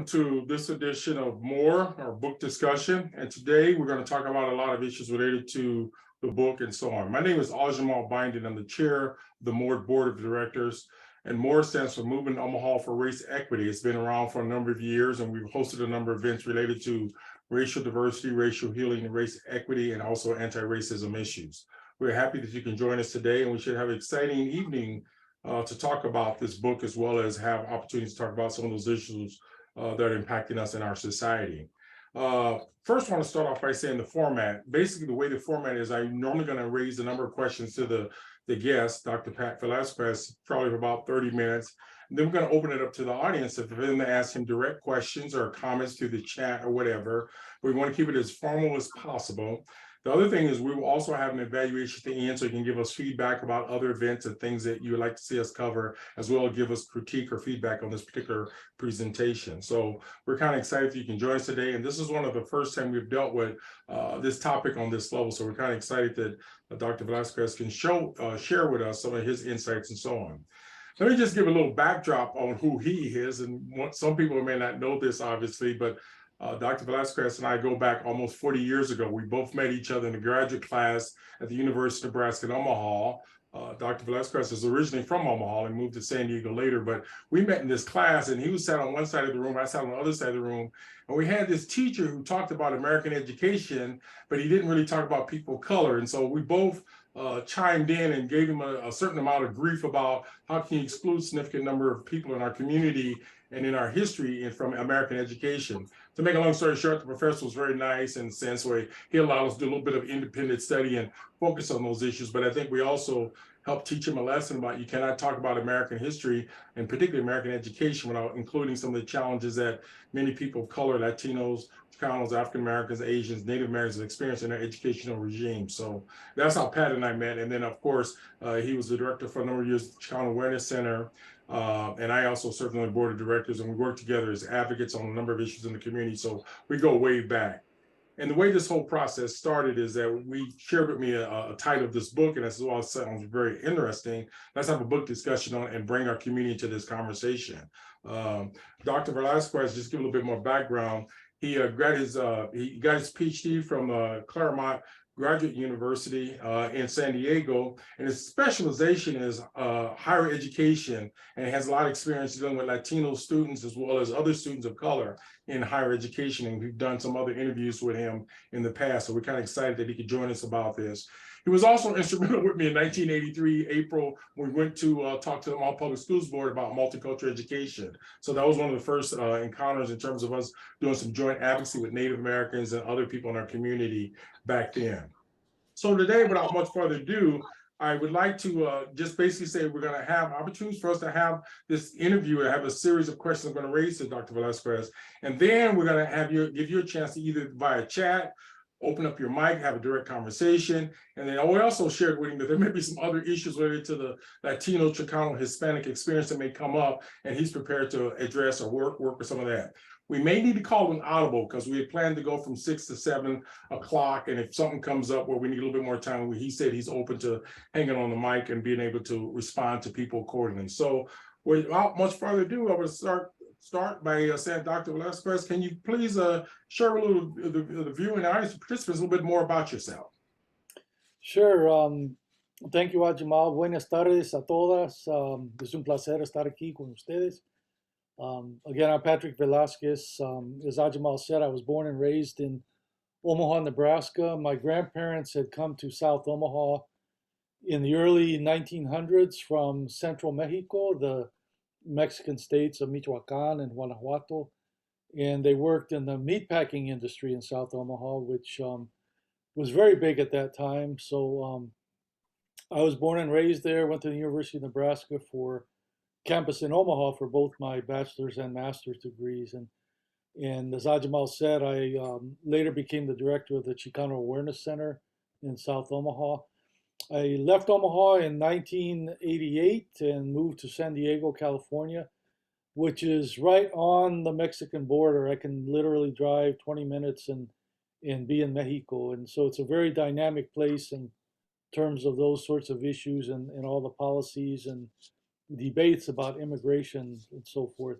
welcome to this edition of More, our book discussion. And today we're going to talk about a lot of issues related to the book and so on. My name is Aljamal Binding. I'm the chair of the More Board of Directors. And More stands for Movement Omaha for Race Equity. It's been around for a number of years, and we've hosted a number of events related to racial diversity, racial healing, and race equity, and also anti-racism issues. We're happy that you can join us today, and we should have an exciting evening to talk about this book, as well as have opportunities to talk about some of those issues that are impacting us in our society. First, I want to start off by saying the format. Basically, the way the format is, I'm normally going to raise a number of questions to the guest, Dr. Pat Velasquez, probably for about 30 minutes. And then we're going to open it up to the audience if they're going to ask him direct questions or comments through the chat or whatever. We want to keep it as formal as possible. The other thing is we will also have an evaluation at the end, so you can give us feedback about other events and things that you would like to see us cover, as well as give us critique or feedback on this particular presentation. So we're kind of excited that you can join us today. And this is one of the first time we've dealt with this topic on this level. So we're kind of excited that Dr. Velasquez can share with us some of his insights and so on. Let me just give a little backdrop on who he is. And some people may not know this, obviously, but Dr. Velasquez and I go back almost 40 years ago. We both met each other in the graduate class at the University of Nebraska in Omaha. Dr. Velasquez is originally from Omaha and moved to San Diego later, but we met in this class, and he was sat on one side of the room, I sat on the other side of the room, and we had this teacher who talked about American education, but he didn't really talk about people of color. And so we both chimed in and gave him a certain amount of grief about how can you exclude a significant number of people in our community and in our history from American education. To make a long story short, the professor was very nice in the sense where he allowed us to do a little bit of independent study and focus on those issues. But I think we also helped teach him a lesson about you cannot talk about American history, and particularly American education, without including some of the challenges that many people of color, Latinos, Chicanos, African Americans, Asians, Native Americans experience in their educational regime. So that's how Pat and I met. And then, of course, he was the director for a number of years at the Chicano Awareness Center. And I also served on the board of directors, and we work together as advocates on a number of issues in the community. So we go way back. And the way this whole process started is that we shared with me a title of this book, and this all sounds very interesting. Let's have a book discussion on it and bring our community to this conversation. Dr. Velasquez, just give a little bit more background. He got his PhD from Claremont Graduate University in San Diego, and his specialization is higher education, and he has a lot of experience dealing with Latino students as well as other students of color in higher education, and we've done some other interviews with him in the past, so we're kind of excited that he could join us about this. He was also instrumental with me in 1983, April, when we went to talk to the Omaha Public Schools Board about multicultural education. So that was one of the first encounters in terms of us doing some joint advocacy with Native Americans and other people in our community back then. So today, without much further ado, I would like to just basically say we're going to have opportunities for us to have this interview and have a series of questions I'm going to raise to Dr. Velasquez. And then we're going to give you a chance to either via chat, open up your mic, have a direct conversation. And then we also shared with him that there may be some other issues related to the Latino, Chicano, Hispanic experience that may come up, and he's prepared to address or work with some of that. We may need to call an audible because we had planned to go from 6 to 7 o'clock. And if something comes up where we need a little bit more time, he said he's open to hanging on the mic and being able to respond to people accordingly. So without much further ado, I would start by saying, Dr. Velasquez, can you please share a little the view and the audience participants a little bit more about yourself? Sure. Thank you, Ajamal. Buenas tardes a todas. Es un placer estar aquí con ustedes. Again, I'm Patrick Velasquez. As Ajamal said, I was born and raised in Omaha, Nebraska. My grandparents had come to South Omaha in the early 1900s from central Mexico, the Mexican states of Michoacan and Guanajuato, and they worked in the meatpacking industry in South Omaha, which was very big at that time. So I was born and raised there, went to the University of Nebraska for campus in Omaha for both my bachelor's and master's degrees. And as Ajamal said, I later became the director of the Chicano Awareness Center in South Omaha. I left Omaha in 1988 and moved to San Diego, California, which is right on the Mexican border. I can literally drive 20 minutes and be in Mexico. And so it's a very dynamic place in terms of those sorts of issues and all the policies and debates about immigration and so forth.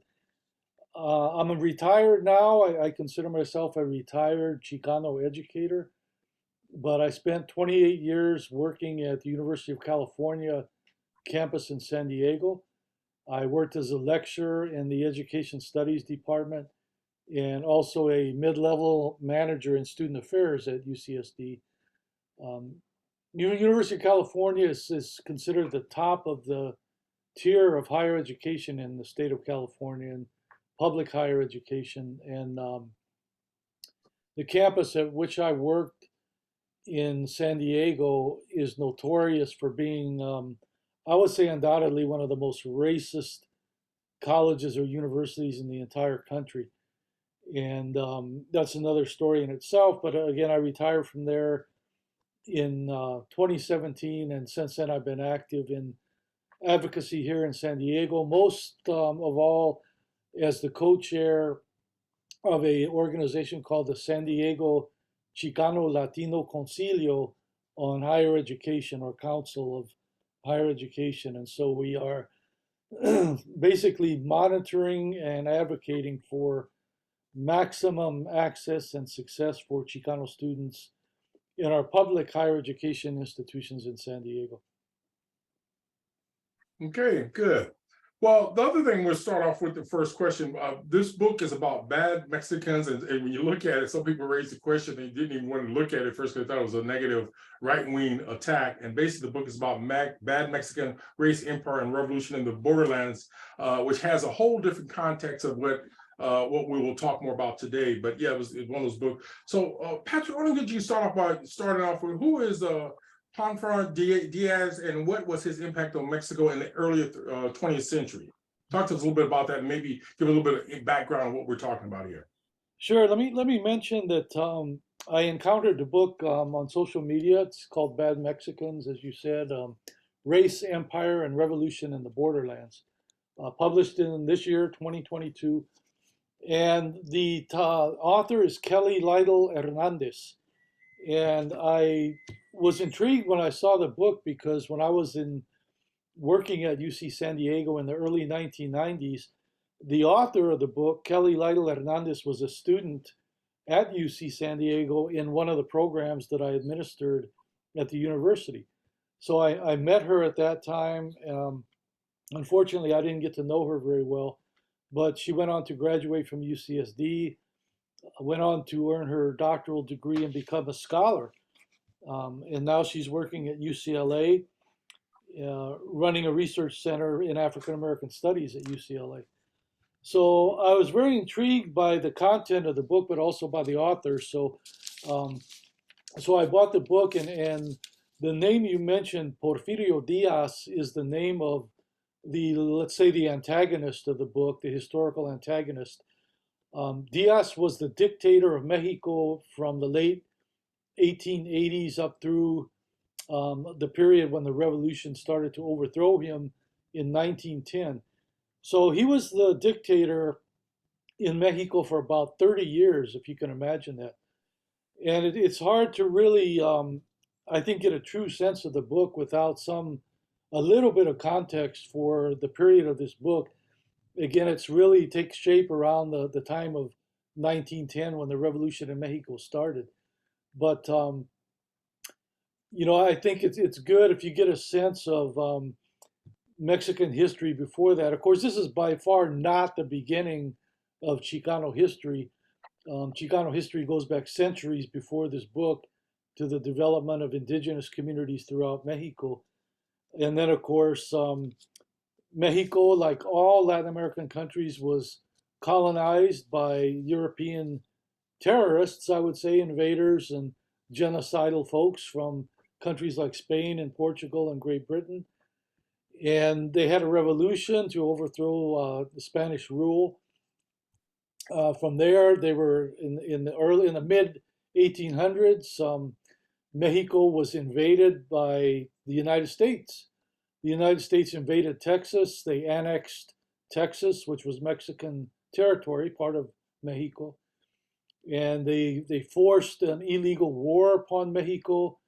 I'm a retired now. I consider myself a retired Chicano educator, but I spent 28 years working at the University of California campus in San Diego. I worked as a lecturer in the Education Studies Department and also a mid-level manager in student affairs at UCSD. Um, University of California is considered the top of the tier of higher education in the state of California and public higher education. And the campus at which I worked in San Diego is notorious for being, I would say, undoubtedly one of the most racist colleges or universities in the entire country. And that's another story in itself. But again, I retired from there in 2017, and since then I've been active in advocacy here in San Diego, most of all as the co-chair of a organization called the San Diego Chicano Latino Concilio on Higher Education, or Council of Higher Education. And so we are basically monitoring and advocating for maximum access and success for Chicano students in our public higher education institutions in San Diego. Okay, good. Well, the other thing, we'll start off with the first question. This book is about bad Mexicans, and when you look at it, some people raised the question, they didn't even want to look at it first because they thought it was a negative right-wing attack. And basically, the book is about bad Mexican race, empire, and revolution in the borderlands, which has a whole different context of what we will talk more about today. But yeah, it was one of those books. So Patrick, why don't you start off by starting off with who is Porfirio Diaz, and what was his impact on Mexico in the early 20th century? Talk to us a little bit about that, and maybe give a little bit of background on what we're talking about here. Sure. Let me mention that I encountered the book on social media. It's called Bad Mexicans, as you said, Race, Empire, and Revolution in the Borderlands, published in this year, 2022. And the author is Kelly Lytle Hernandez. And I was intrigued when I saw the book because when I was working at UC San Diego in the early 1990s, the author of the book, Kelly Lytle Hernandez, was a student at UC San Diego in one of the programs that I administered at the university. So I met her at that time. Unfortunately, I didn't get to know her very well, but she went on to graduate from UCSD, went on to earn her doctoral degree and become a scholar. And now she's working at UCLA, running a research center in African American studies at UCLA. So I was very intrigued by the content of the book, but also by the author. So I bought the book, and the name you mentioned, Porfirio Diaz, is the name of let's say, the antagonist of the book, the historical antagonist. Diaz was the dictator of Mexico from the late 1880s up through the period when the revolution started to overthrow him in 1910. So he was the dictator in Mexico for about 30 years, if you can imagine that. And it's hard to really, I think, get a true sense of the book without a little bit of context for the period of this book. Again, it's really takes shape around the time of 1910 when the revolution in Mexico started. But I think it's good if you get a sense of Mexican history before that. Of course, this is by far not the beginning of Chicano history. Chicano history goes back centuries before this book to the development of indigenous communities throughout Mexico. And then, of course, Mexico, like all Latin American countries, was colonized by European terrorists, I would say, invaders and genocidal folks from countries like Spain and Portugal and Great Britain. And they had a revolution to overthrow the Spanish rule. From there, they were in the mid 1800s. Mexico was invaded by the United States. The United States invaded Texas. They annexed Texas, which was Mexican territory, part of Mexico. And they forced an illegal war upon Mexico,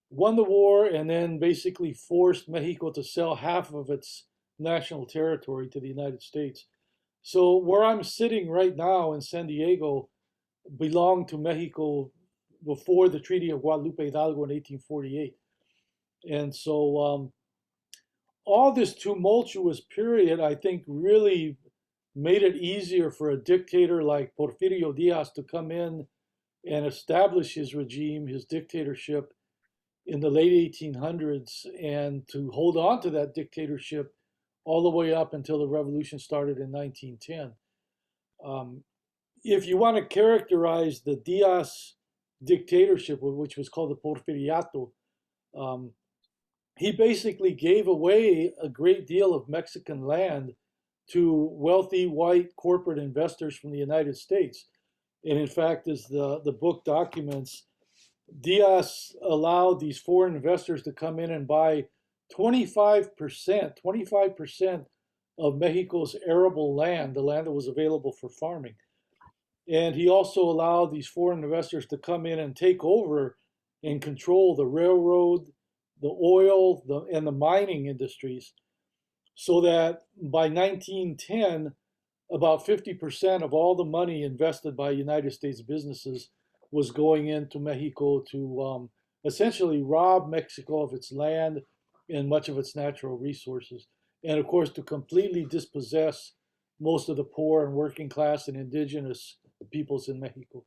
won the war, and then basically forced Mexico to sell half of its national territory to the United States. So where I'm sitting right now in San Diego belonged to Mexico before the Treaty of Guadalupe Hidalgo in 1848. And so all this tumultuous period, I think, really made it easier for a dictator like Porfirio Diaz to come in and establish his regime, his dictatorship in the late 1800s, and to hold on to that dictatorship all the way up until the revolution started in 1910. If you want to characterize the Diaz dictatorship, which was called the Porfiriato, he basically gave away a great deal of Mexican land to wealthy white corporate investors from the United States. And in fact, as the book documents, Diaz allowed these foreign investors to come in and buy 25% of Mexico's arable land, the land that was available for farming. And he also allowed these foreign investors to come in and take over and control the railroad, the oil, and the mining industries, so that by 1910, about 50% of all the money invested by United States businesses was going into Mexico to essentially rob Mexico of its land and much of its natural resources. And of course, to completely dispossess most of the poor and working class and indigenous peoples in Mexico.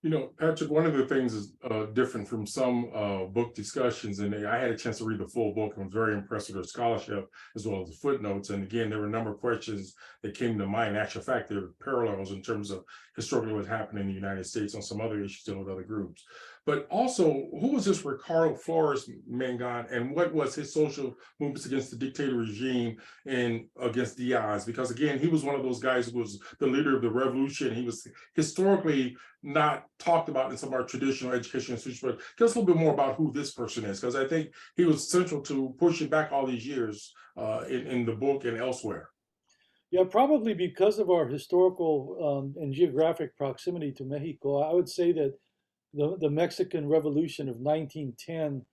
You know, Patrick, one of the things is different from some book discussions, and I had a chance to read the full book and was very impressed with their scholarship as well as the footnotes. And again, there were a number of questions that came to mind. In actual fact, there are parallels in terms of historically what happened in the United States on some other issues dealing with other groups. But also, who was this Ricardo Flores Mangan, and what was his social movements against the dictator regime and against Diaz? Because again, he was one of those guys who was the leader of the revolution. He was historically not talked about in some of our traditional education institutions, but tell us a little bit more about who this person is, because I think he was central to pushing back all these years in the book and elsewhere. Yeah, probably because of our historical and geographic proximity to Mexico, I would say that the Mexican Revolution of 1910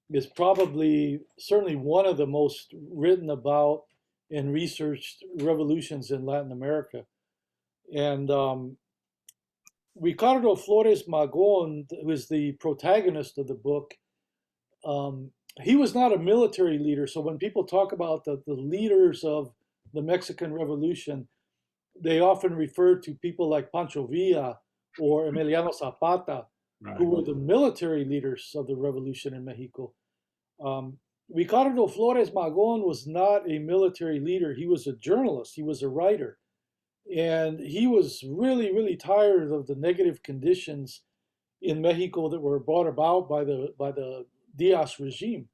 is probably certainly one of the most written about and researched revolutions in Latin America. And Ricardo Flores Magón, who is the protagonist of the book, he was not a military leader. So when people talk about the leaders of the Mexican Revolution, they often refer to people like Pancho Villa or Emiliano Zapata, Right. who were the military leaders of the revolution in Mexico. Ricardo Flores Magón was not a military leader. He was a journalist. He was a writer. And he was really, really tired of the negative conditions in Mexico that were brought about by the Diaz regime.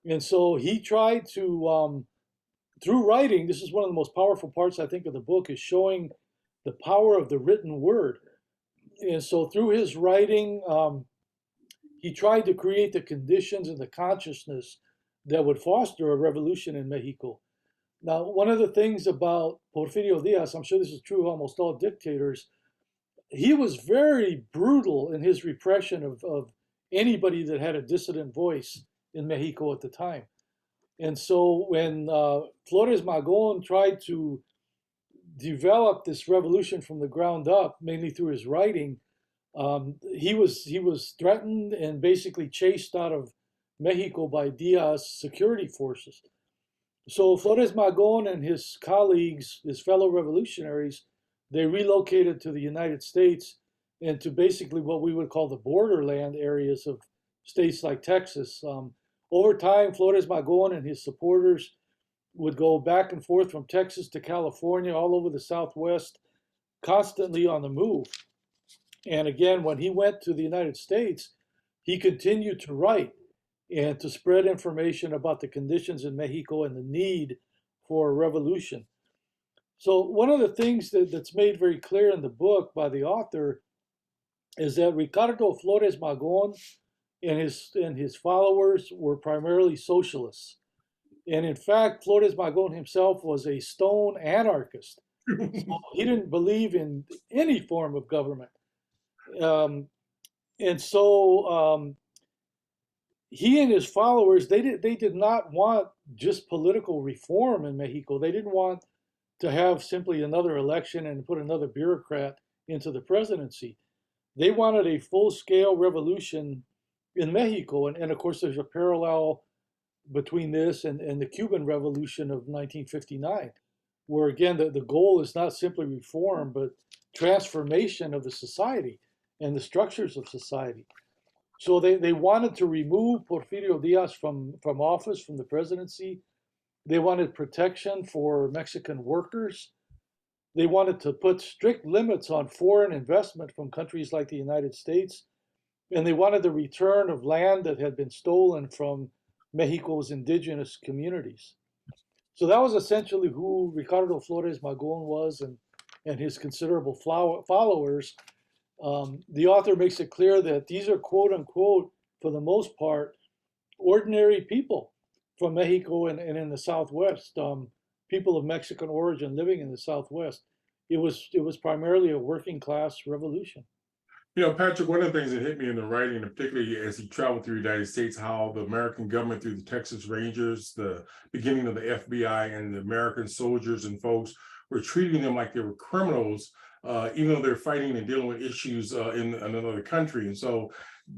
And so he tried to, through writing, this is one of the most powerful parts, I think, of the book, is showing the power of the written word. And so through his writing, he tried to create the conditions and the consciousness that would foster a revolution in Mexico. Now, one of the things about Porfirio Diaz, I'm sure this is true of almost all dictators, he was very brutal in his repression of anybody that had a dissident voice in Mexico at the time. And so when Flores Magón tried to develop this revolution from the ground up, mainly through his writing, he was threatened and basically chased out of Mexico by Diaz security forces. So Flores Magón and his colleagues, his fellow revolutionaries, they relocated to the United States and to basically what we would call the borderland areas of states like Texas. Over time, Flores Magón and his supporters would go back and forth from Texas to California, all over the Southwest, constantly on the move. And again, when he went to the United States, he continued to write and to spread information about the conditions in Mexico and the need for a revolution. So one of the things that's made very clear in the book by the author is that Ricardo Flores Magón and his followers were primarily socialists. And in fact, Flores Magón himself was a stone anarchist. So he didn't believe in any form of government. And so he and his followers, they did not want just political reform in Mexico. They didn't want to have simply another election and put another bureaucrat into the presidency. They wanted a full-scale revolution in Mexico. And of course, there's a parallel between this and the Cuban Revolution of 1959, where again, the goal is not simply reform, but transformation of the society and the structures of society. So they wanted to remove Porfirio Diaz from office, from the presidency. They wanted protection for Mexican workers. They wanted to put strict limits on foreign investment from countries like the United States. And they wanted the return of land that had been stolen from Mexico's indigenous communities. So that was essentially who Ricardo Flores Magón was, and his considerable followers. The author makes it clear that these are, quote unquote, for the most part, ordinary people from Mexico and in the Southwest, people of Mexican origin living in the Southwest. It was primarily a working class revolution. You know, Patrick, one of the things that hit me in the writing, and particularly as he traveled through the United States, how the American government through the Texas Rangers, the beginning of the FBI, and the American soldiers and folks were treating them like they were criminals, even though they're fighting and dealing with issues in another country. And so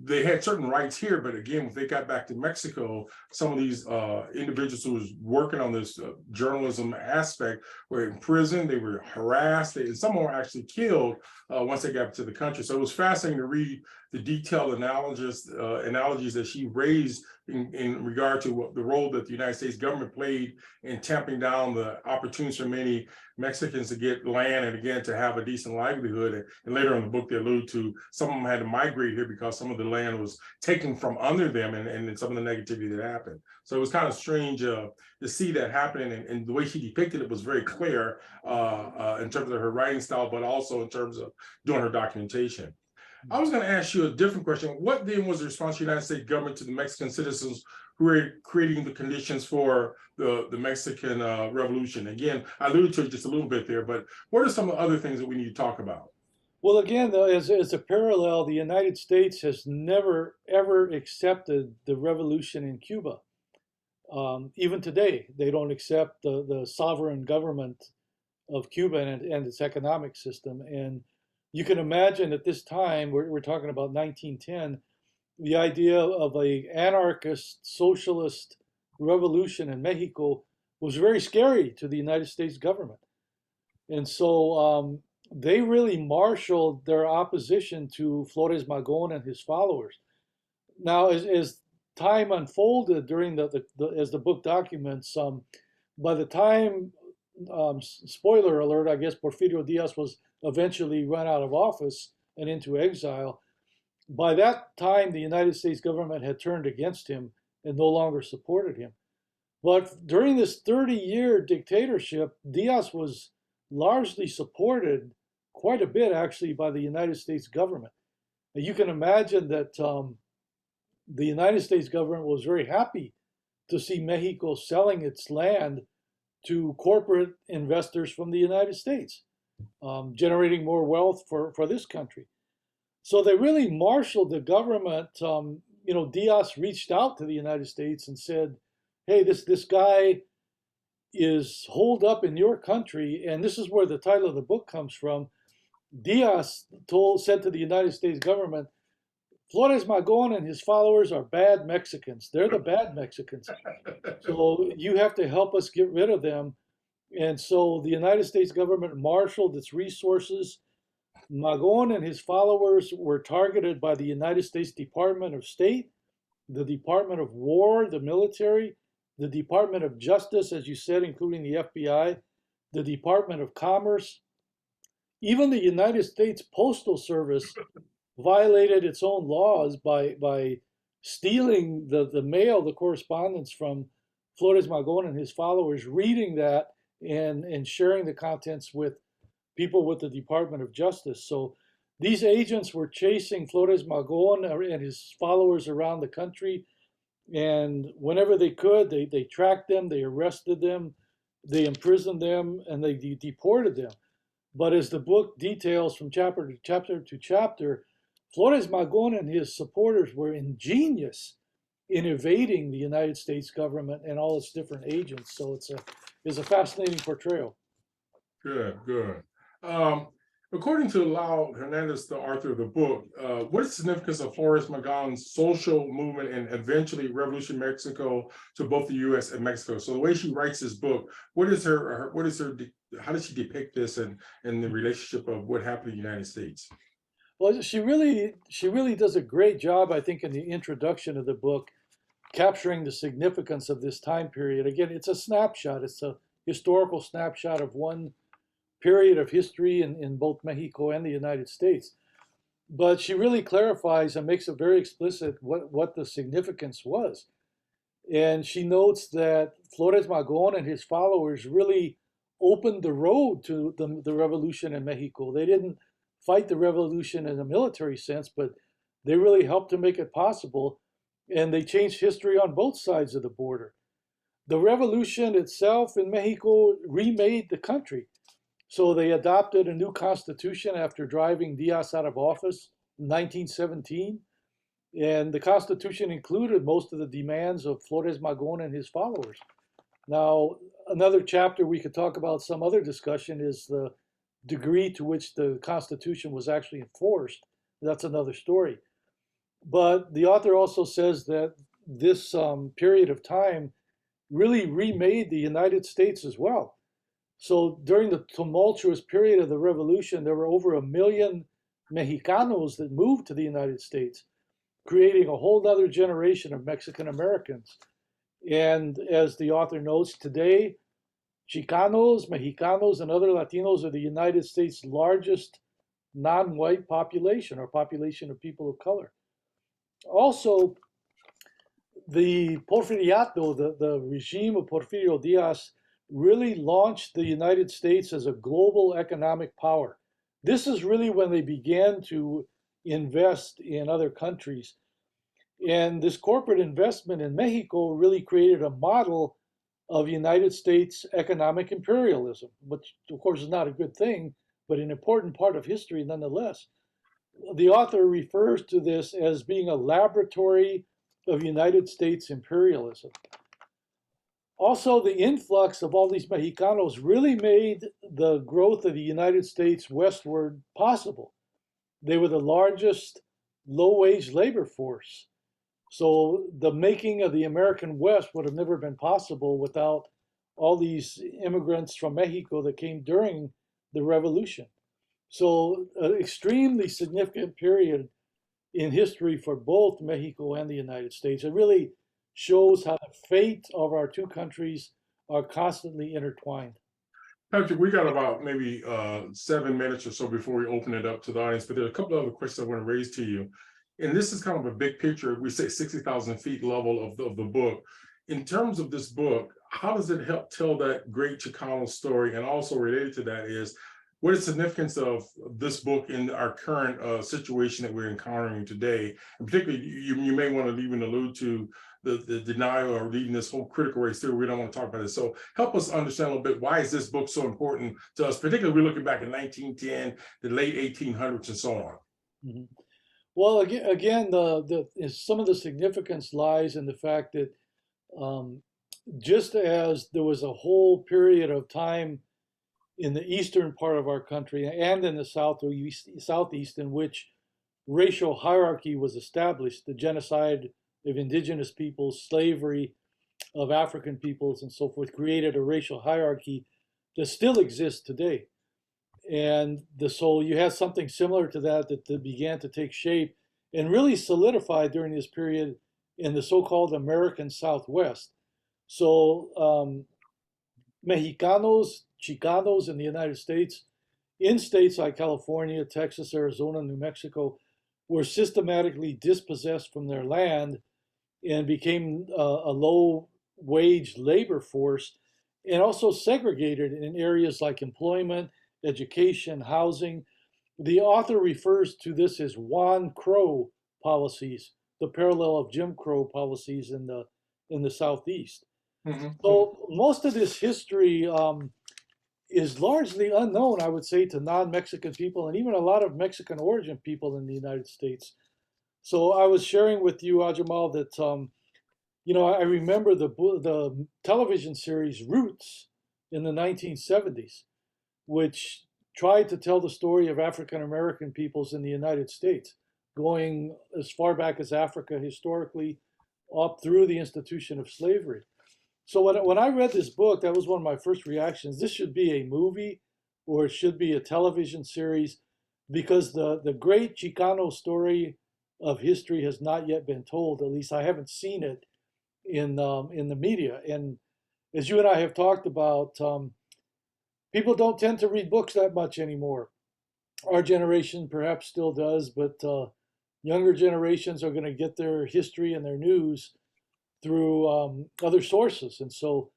they had certain rights here, but again, if they got back to Mexico, some of these individuals who was working on this journalism aspect were in prison, they were harassed, and some were actually killed once they got to the country. So it was fascinating to read the detailed analogies that she raised in regard to what the role that the United States government played in tamping down the opportunities for many Mexicans to get land and again to have a decent livelihood. And later in the book, they allude to some of them had to migrate here because some of the land was taken from under them and some of the negativity that happened. So it was kind of strange to see that happening, and the way she depicted it was very clear in terms of her writing style, but also in terms of doing her documentation. I was going to ask you a different question. What then was the response of the United States government to the Mexican citizens who were creating the conditions for the Mexican Revolution? Again, I alluded to it just a little bit there, but what are some of the other things that we need to talk about? Well, again, though, as a parallel, the United States has never, ever accepted the revolution in Cuba. Even today, they don't accept the sovereign government of Cuba and its economic system. And you can imagine at this time, we're talking about 1910, the idea of a anarchist socialist revolution in Mexico was very scary to the United States government. And so they really marshaled their opposition to Flores Magón and his followers. Now, as time unfolded during as the book documents, by the time, spoiler alert, I guess Porfirio Diaz was eventually run out of office and into exile. By that time, the United States government had turned against him and no longer supported him. But during this 30-year dictatorship, Diaz was largely supported, quite a bit actually, by the United States government. And you can imagine that the United States government was very happy to see Mexico selling its land to corporate investors from the United States, generating more wealth for this country. So they really marshaled the government. Diaz reached out to the United States and said, hey, this guy is holed up in your country. And this is where the title of the book comes from. Diaz said to the United States government, Flores Magón and his followers are bad Mexicans. They're the bad Mexicans. So you have to help us get rid of them. And so the United States government marshaled its resources. Magón and his followers were targeted by the United States Department of State, the Department of War, the military, the Department of Justice, as you said, including the FBI, the Department of Commerce. Even the United States Postal Service violated its own laws by stealing the mail, the correspondence from Flores Magón and his followers, reading that and sharing the contents with people with the Department of Justice. So these agents were chasing Flores Magón and his followers around the country. And whenever they could, they tracked them, they arrested them, they imprisoned them, and they deported them. But as the book details from chapter to chapter, Flores Magón and his supporters were ingenious in evading the United States government and all its different agents. So it's a fascinating portrayal. Good, good. Um, According to Lau Hernandez, the author of the book, what is the significance of Flores Magon's social movement and eventually Revolution Mexico to both the U.S. and Mexico? So the way she writes this book, how does she depict this and the relationship of what happened in the United States? Well, she really does a great job, I think, in the introduction of the book, capturing the significance of this time period. Again, it's a snapshot. It's a historical snapshot of one period of history in both Mexico and the United States. But she really clarifies and makes it very explicit what the significance was. And she notes that Flores Magon and his followers really opened the road to the revolution in Mexico. They didn't fight the revolution in a military sense, but they really helped to make it possible. And they changed history on both sides of the border. The revolution itself in Mexico remade the country. So they adopted a new constitution after driving Diaz out of office in 1917. And the Constitution included most of the demands of Flores Magon and his followers. Now, another chapter we could talk about, some other discussion, is the degree to which the Constitution was actually enforced. That's another story. But the author also says that this period of time really remade the United States as well. So during the tumultuous period of the revolution, there were over 1 million Mexicanos that moved to the United States, creating a whole other generation of Mexican Americans. And as the author notes, today, Chicanos, Mexicanos, and other Latinos are the United States' largest non-white population, or population of people of color. Also, the Porfiriato, the regime of Porfirio Diaz, really launched the United States as a global economic power. This is really when they began to invest in other countries. And this corporate investment in Mexico really created a model of United States economic imperialism, which of course is not a good thing, but an important part of history nonetheless. The author refers to this as being a laboratory of United States imperialism. Also, the influx of all these Mexicanos really made the growth of the United States westward possible. They were the largest low-wage labor force. So the making of the American West would have never been possible without all these immigrants from Mexico that came during the revolution. So an extremely significant period in history for both Mexico and the United States. It really shows how the fate of our two countries are constantly intertwined. Patrick, we got about maybe 7 minutes or so before we open it up to the audience, but there are a couple of other questions I want to raise to you. And this is kind of a big picture. We say 60,000 feet level of the book. In terms of this book, how does it help tell that great Chicano story? And also related to that is, what is the significance of this book in our current situation that we're encountering today? And particularly, you may want to even allude to the denial or leaving this whole critical race theory. We don't want to talk about this. So help us understand a little bit, why is this book so important to us, particularly we're looking back in 1910, the late 1800s and so on. Mhm. Well, again, some of the significance lies in the fact that just as there was a whole period of time in the eastern part of our country and in the southeast in which racial hierarchy was established, the genocide of indigenous peoples, slavery of African peoples, and so forth, created a racial hierarchy that still exists today. And so you had something similar to that began to take shape and really solidified during this period in the so-called American Southwest. So Mexicanos, Chicanos in the United States, in states like California, Texas, Arizona, New Mexico, were systematically dispossessed from their land and became a low-wage labor force, and also segregated in areas like employment, education, housing. The author refers to this as Juan Crow policies, the parallel of Jim Crow policies in the Southeast. Mm-hmm. So most of this history is largely unknown, I would say, to non-Mexican people and even a lot of Mexican origin people in the United States. So I was sharing with you, Ajamal, that I remember the television series Roots in the 1970s. which tried to tell the story of African American peoples in the United States, going as far back as Africa historically, up through the institution of slavery. So when I read this book, that was one of my first reactions. This should be a movie, or it should be a television series, because the great Chicano story of history has not yet been told. At least I haven't seen it in the media. And as you and I have talked about, people don't tend to read books that much anymore. Our generation perhaps still does, but younger generations are going to get their history and their news through other sources. And so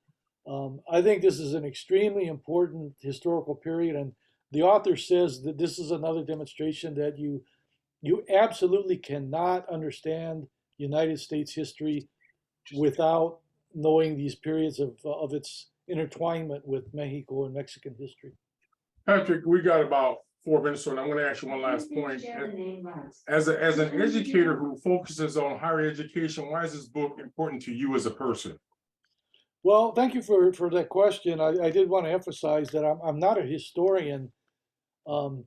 I think this is an extremely important historical period. And the author says that this is another demonstration that you absolutely cannot understand United States history without knowing these periods of its intertwinement with Mexico and Mexican history. Patrick, we got about 4 minutes, and I'm going to ask you one last point. As an educator who focuses on higher education, why is this book important to you as a person? Well, thank you for that question. I did want to emphasize that I'm not a historian, and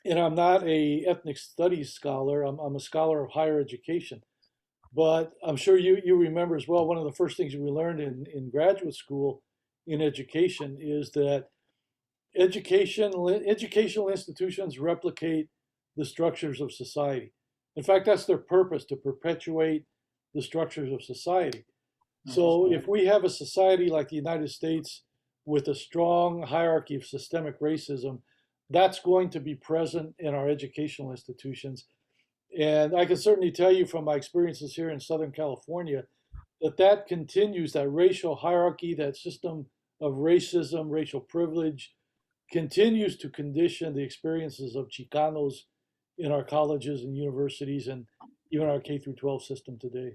I'm not a ethnic studies scholar. I'm a scholar of higher education. But I'm sure you remember as well, one of the first things we learned in graduate school in education is that educational institutions replicate the structures of society. In fact, that's their purpose, to perpetuate the structures of society. So if we have a society like the United States with a strong hierarchy of systemic racism, that's going to be present in our educational institutions. And I can certainly tell you from my experiences here in Southern California that continues, that racial hierarchy, that system of racism, racial privilege, continues to condition the experiences of Chicanos in our colleges and universities and even our K through 12 system today.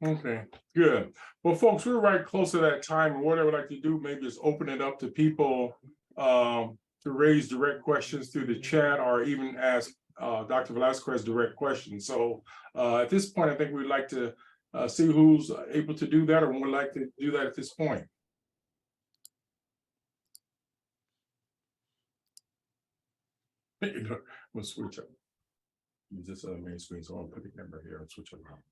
Okay, good. Well, folks, we're right close to that time. And what I would like to do maybe is open it up to people to raise direct questions through the chat, or even ask Dr. Velasquez direct questions. So at this point, I think we'd like to see who's able to do that, or would like to do that at this point. We'll switch up. Use this other main screen, so I'll put the camera here and switch it around.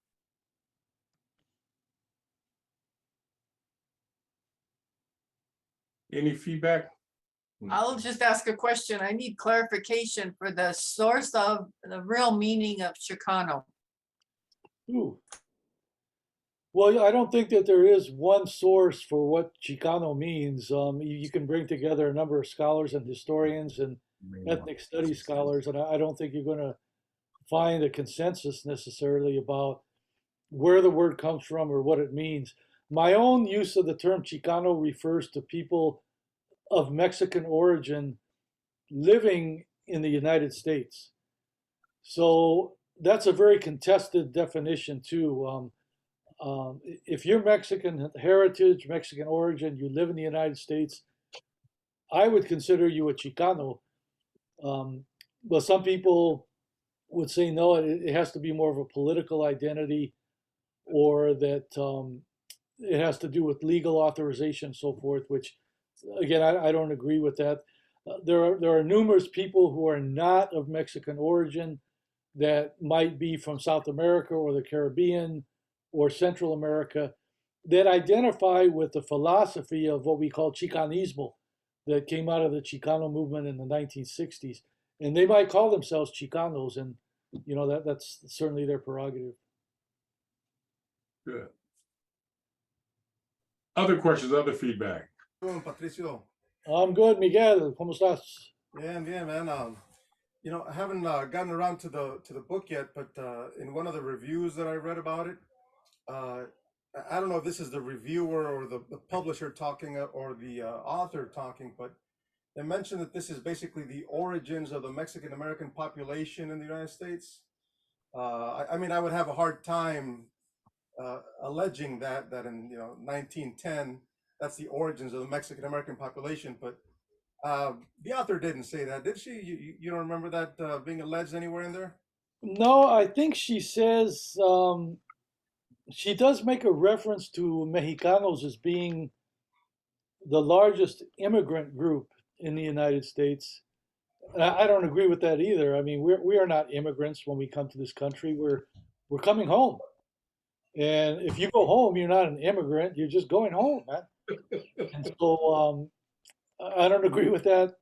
Any feedback? I'll just ask a question. I need clarification for the source of the real meaning of Chicano. Ooh. Well, I don't think that there is one source for what Chicano means. You can bring together a number of scholars and historians and ethnic studies scholars, and I don't think you're going to find a consensus necessarily about where the word comes from or what it means. My own use of the term Chicano refers to people of Mexican origin living in the United States. So that's a very contested definition too. If you're Mexican heritage, Mexican origin, you live in the United States, I would consider you a Chicano. But some people would say no, it has to be more of a political identity, or that it has to do with legal authorization and so forth, which again, I don't agree with that. There are numerous people who are not of Mexican origin that might be from South America or the Caribbean or Central America that identify with the philosophy of what we call Chicanismo that came out of the Chicano movement in the 1960s. And they might call themselves Chicanos, and you know that's certainly their prerogative. Good. Other questions, other feedback? Patricio. I'm good, Miguel. ¿Cómo estás? Yeah, man. You know, I haven't gotten around to the book yet, but in one of the reviews that I read about it, I don't know if this is the reviewer or the publisher talking or the author talking, but they mentioned that this is basically the origins of the Mexican American population in the United States. I mean, I would have a hard time alleging that in 1910, that's the origins of the Mexican American population, but the author didn't say that, did she? You don't remember that being alleged anywhere in there? No, I think she says she does make a reference to Mexicanos as being the largest immigrant group in the United States. And I don't agree with that either. I mean, we are not immigrants when we come to this country. We're coming home. And if you go home, you're not an immigrant. You're just going home, man. And so I don't agree with that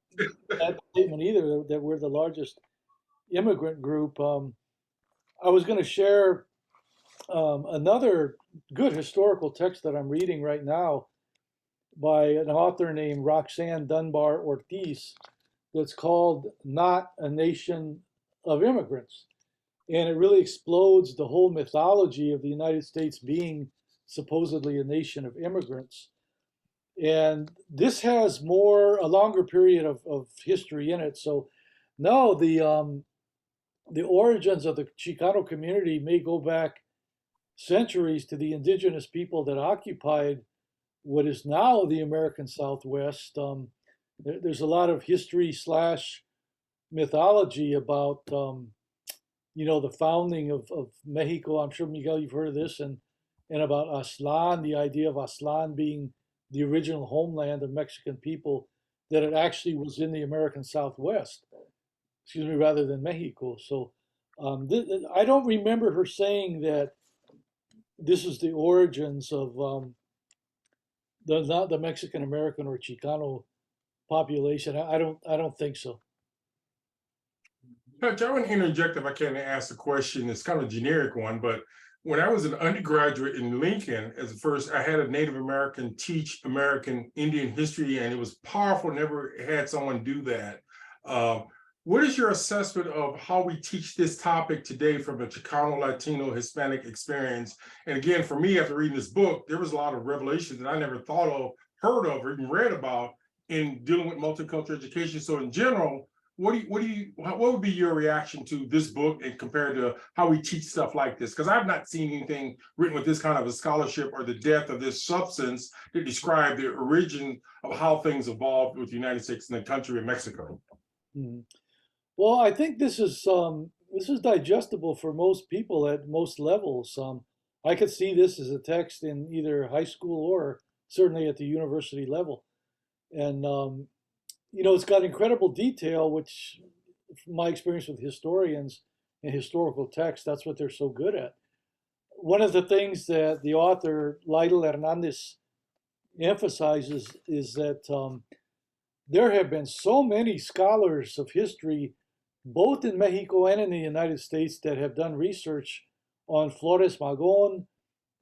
statement either, that we're the largest immigrant group. I was going to share another good historical text that I'm reading right now by an author named Roxanne Dunbar Ortiz that's called Not a Nation of Immigrants. And it really explodes the whole mythology of the United States being supposedly a nation of immigrants. And this has a longer period of history in it. So no, the origins of the Chicano community may go back centuries to the indigenous people that occupied what is now the American Southwest. There's a lot of history / mythology about the founding of Mexico. I'm sure, Miguel, you've heard of this, and about Aztlan, the idea of Aztlan being the original homeland of Mexican people, that it actually was in the American Southwest, rather than Mexico. So I don't remember her saying that this is the origins of not the Mexican American or Chicano population. I don't think so. Now, I want to interject if I can ask a question. It's kind of a generic one, but when I was an undergraduate in Lincoln, I had a Native American teach American Indian history, and it was powerful. Never had someone do that. What is your assessment of how we teach this topic today from a Chicano, Latino, Hispanic experience? And again, for me, after reading this book, there was a lot of revelations that I never thought of, heard of, or even read about in dealing with multicultural education. So in general, what would be your reaction to this book and compared to how we teach stuff like this? Because I've not seen anything written with this kind of a scholarship or the depth of this substance to describe the origin of how things evolved with the United States and the country of Mexico. Mhm. Well, I think this is digestible for most people at most levels. I could see this as a text in either high school or certainly at the university level, and it's got incredible detail, which, from my experience with historians and historical texts, that's what they're so good at. One of the things that the author, Lytle Hernandez, emphasizes is that there have been so many scholars of history, both in Mexico and in the United States, that have done research on Flores Magon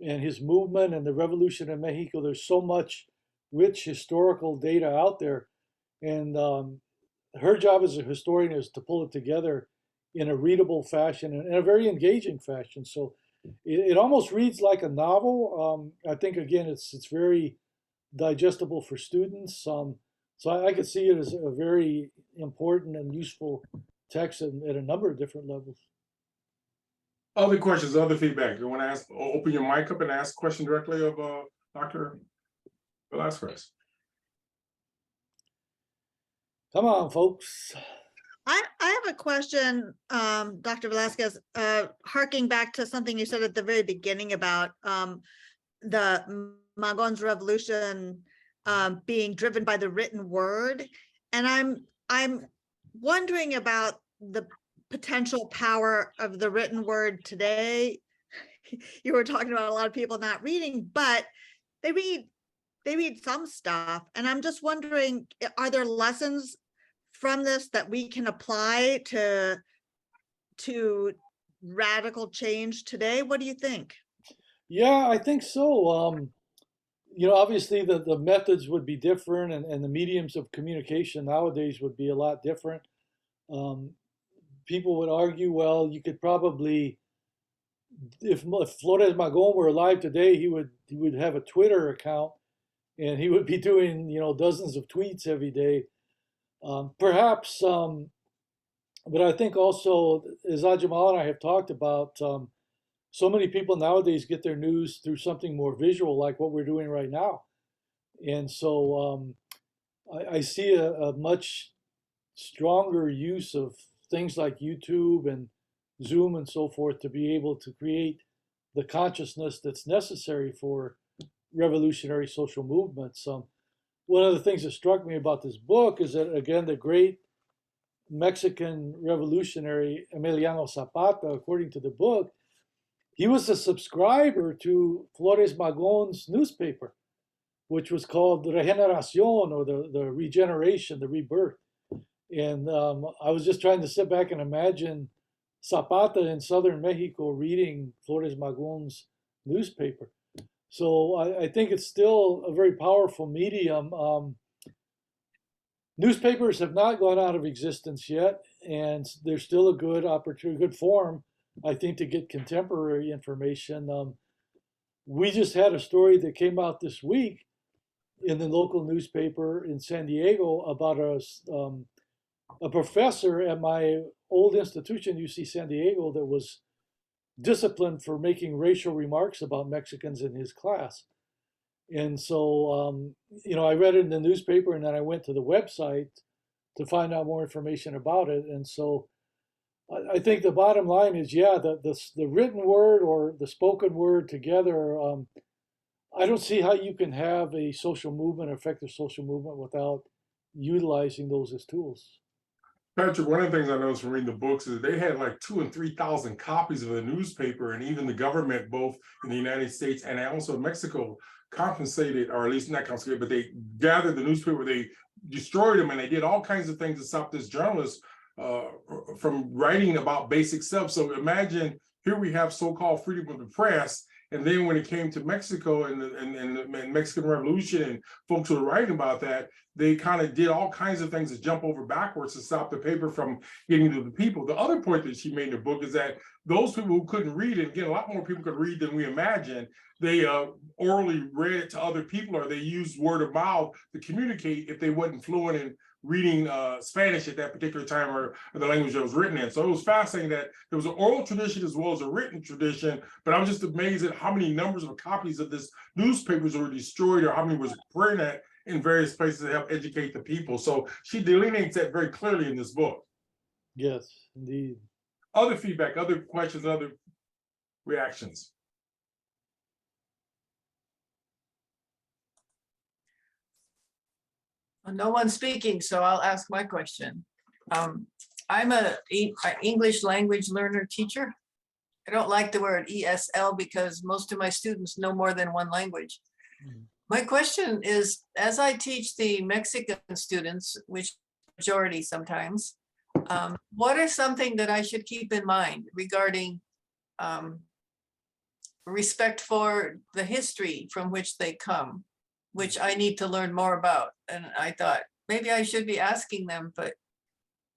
and his movement and the revolution in Mexico. There's so much rich historical data out there. And her job as a historian is to pull it together in a readable fashion and in a very engaging fashion. So it almost reads like a novel. I think, again, it's very digestible for students. So I could see it as a very important and useful text at a number of different levels. Other questions, other feedback. You want to ask, open your mic up and ask a question directly of Dr. Velasquez. Come on, folks. I have a question, Dr. Velasquez, harking back to something you said at the very beginning about the Magon's revolution being driven by the written word. And I'm wondering about the potential power of the written word today. You were talking about a lot of people not reading, but they read some stuff. And I'm just wondering, are there lessons from this that we can apply to radical change today? What do you think? Yeah, I think so. Obviously the methods would be different, and the mediums of communication nowadays would be a lot different. People would argue, well, you could probably, if Flores Magon were alive today, he would have a Twitter account, and he would be doing dozens of tweets every day. Perhaps, but I think also, as Ajamal and I have talked about, so many people nowadays get their news through something more visual, like what we're doing right now. And so I see a much stronger use of things like YouTube and Zoom and so forth to be able to create the consciousness that's necessary for revolutionary social movements. one of the things that struck me about this book is that, again, the great Mexican revolutionary Emiliano Zapata, according to the book, he was a subscriber to Flores Magon's newspaper, which was called Regeneración, or the regeneration, the rebirth. And I was just trying to sit back and imagine Zapata in southern Mexico reading Flores Magon's newspaper. So I think it's still a very powerful medium. Newspapers have not gone out of existence yet, and there's still a good opportunity, good forum, I think, to get contemporary information. We just had a story that came out this week in the local newspaper in San Diego about a professor at my old institution, UC San Diego, that was disciplined for making racial remarks about Mexicans in his class. And so, I read it in the newspaper, and then I went to the website to find out more information about it. And so I think the bottom line is, yeah, the written word or the spoken word together, I don't see how you can have a social movement, effective social movement, without utilizing those as tools. Patrick, one of the things I noticed from reading the books is they had like 2,000 and 3,000 copies of the newspaper, and even the government, both in the United States and also Mexico, compensated, or at least not compensated, but they gathered the newspaper, they destroyed them, and they did all kinds of things to stop this journalist from writing about basic stuff. So imagine, here we have so-called freedom of the press, and then when it came to Mexico and the Mexican Revolution, and folks were writing about that, they kind of did all kinds of things to jump over backwards to stop the paper from getting to the people. The other point that she made in the book is that those people who couldn't read, and again, a lot more people could read than we imagine, they orally read it to other people, or they used word of mouth to communicate if they wasn't fluent in reading Spanish at that particular time, or the language that was written in. So it was fascinating that there was an oral tradition as well as a written tradition, but I was just amazed at how many numbers of copies of this newspapers were destroyed, or how many was printed in various places to help educate the people. So she delineates that very clearly in this book. Yes, indeed. Other feedback, other questions, other reactions? No one's speaking, so I'll ask my question. I'm an English language learner teacher. I don't like the word ESL because most of my students know more than one language. My question is, as I teach the Mexican students, which majority sometimes, what is something that I should keep in mind regarding respect for the history from which they come, which I need to learn more about? And I thought maybe I should be asking them, but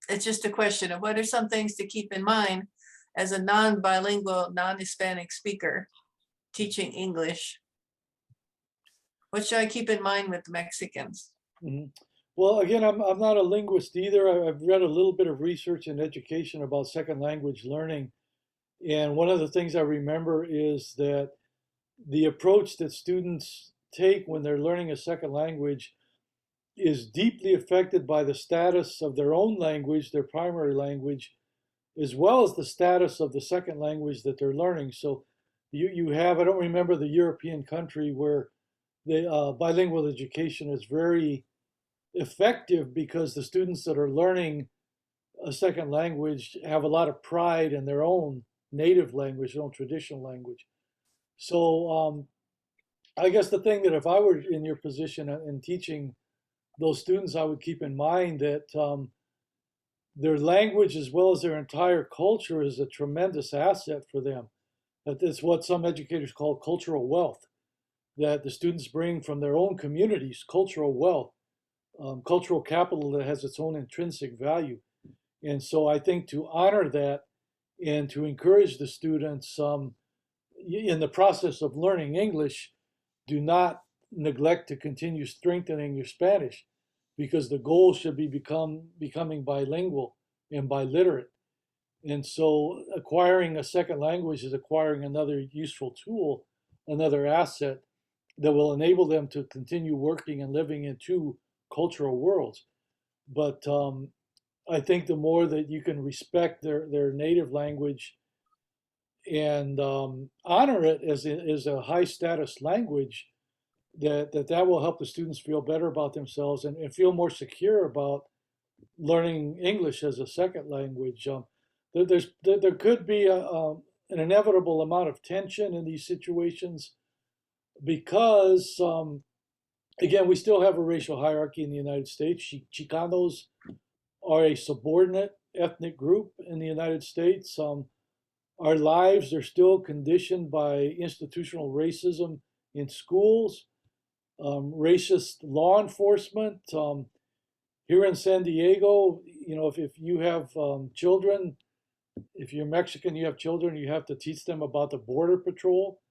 it's just a question of what are some things to keep in mind as a non-bilingual, non-Hispanic speaker teaching English. What should I keep in mind with the Mexicans? Mm-hmm. Well, again, I'm not a linguist either. I've read a little bit of research in education about second language learning. And one of the things I remember is that the approach that students take when they're learning a second language is deeply affected by the status of their own language, their primary language, as well as the status of the second language that they're learning. So you have, I don't remember the European country where the bilingual education is very effective because the students that are learning a second language have a lot of pride in their own native language, their own traditional language. So I guess the thing that if I were in your position in teaching those students, I would keep in mind that their language as well as their entire culture is a tremendous asset for them. That is what some educators call cultural wealth, that the students bring from their own communities, cultural wealth, cultural capital that has its own intrinsic value. And so I think to honor that and to encourage the students in the process of learning English, do not neglect to continue strengthening your Spanish, because the goal should be becoming bilingual and biliterate. And so acquiring a second language is acquiring another useful tool, another asset that will enable them to continue working and living in two cultural worlds. But I think the more that you can respect their native language and honor it as a high status language, that will help the students feel better about themselves and feel more secure about learning English as a second language. There could be an inevitable amount of tension in these situations because, again, we still have a racial hierarchy in the United States. Chicanos are a subordinate ethnic group in the United States. Our lives are still conditioned by institutional racism in schools, racist law enforcement. Here in San Diego, if you have children, if you're Mexican, you have children, you have to teach them about the Border Patrol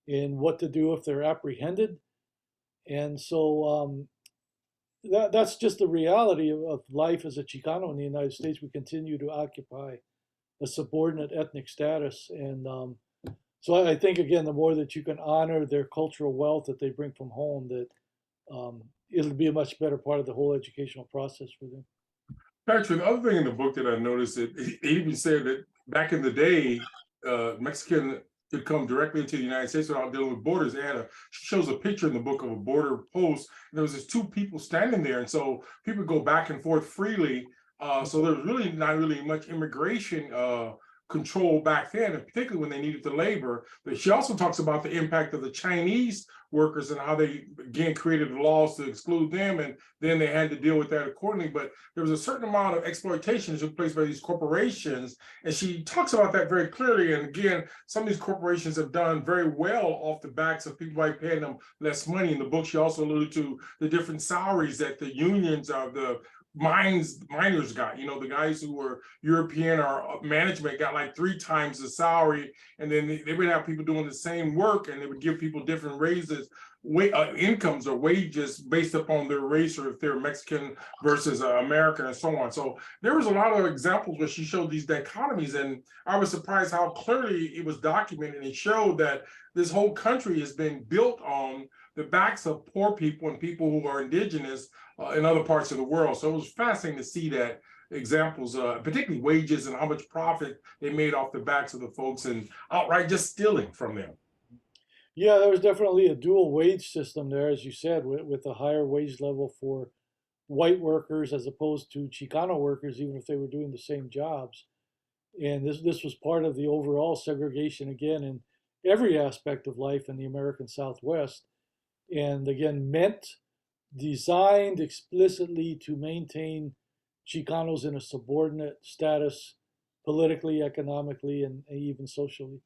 and what to do if they're apprehended. And so that's just the reality of life as a Chicano in the United States. We continue to occupy a subordinate ethnic status. And so I think, again, the more that you can honor their cultural wealth that they bring from home, that it'll be a much better part of the whole educational process for them. Patrick, the other thing in the book that I noticed, it even said that back in the day, Mexican could come directly into the United States without dealing with borders. She shows a picture in the book of a border post. And there was just two people standing there. And so people go back and forth freely. So there was not really much immigration control back then, and particularly when they needed the labor. But she also talks about the impact of the Chinese workers and how they, again, created the laws to exclude them, and then they had to deal with that accordingly. But there was a certain amount of exploitation that took place by these corporations, and she talks about that very clearly. And again, some of these corporations have done very well off the backs of people by paying them less money. In the book, she also alluded to the different salaries that the unions of the miners got. The guys who were European or management got like 3 times the salary, and then they would have people doing the same work, and they would give people different raises, incomes or wages based upon their race, or if they're Mexican versus American, and so on. So there was a lot of examples where she showed these dichotomies, and I was surprised how clearly it was documented. And it showed that this whole country has been built on the backs of poor people and people who are indigenous in other parts of the world. So it was fascinating to see that examples, particularly wages and how much profit they made off the backs of the folks and outright just stealing from them. Yeah, there was definitely a dual wage system there, as you said, with a higher wage level for white workers as opposed to Chicano workers, even if they were doing the same jobs. And this was part of the overall segregation, again, in every aspect of life in the American Southwest. And again, designed explicitly to maintain Chicanos in a subordinate status politically, economically, and even socially.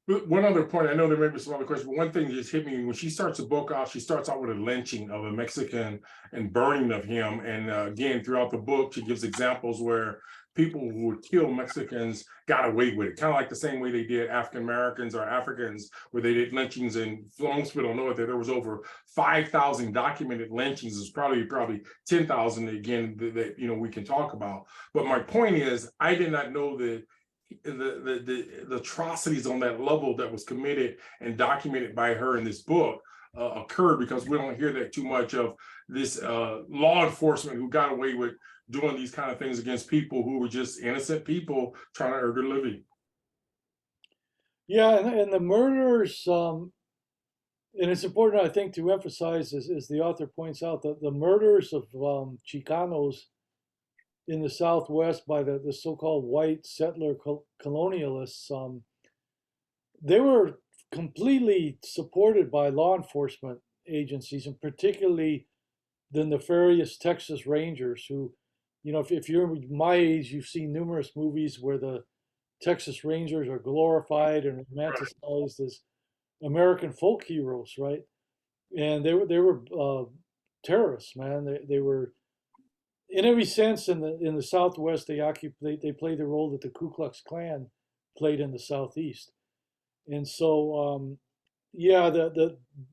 But one other point, I know there may be some other questions, but one thing just hit me when she starts the book off. She starts out with a lynching of a Mexican and burning of him. And again, throughout the book, she gives examples where people who would kill Mexicans got away with it, kind of like the same way they did African Americans or Africans, where they did lynchings. And most people don't know it, that there was over 5,000 documented lynchings. There's probably 10,000 again that we can talk about. But my point is, I did not know that the atrocities on that level that was committed and documented by her in this book occurred, because we don't hear that too much of this law enforcement who got away with doing these kind of things against people who were just innocent people trying to earn their living. Yeah, and the murders, and it's important, I think, to emphasize, as the author points out, that the murders of Chicanos in the Southwest by the so-called white settler colonialists, they were completely supported by law enforcement agencies, and particularly the nefarious Texas Rangers, who, if you're my age, you've seen numerous movies where the Texas Rangers are glorified and romanticized as American folk heroes, right? And they were terrorists, man. They were, in every sense, in the Southwest, they played the role that the Ku Klux Klan played in the Southeast. And so,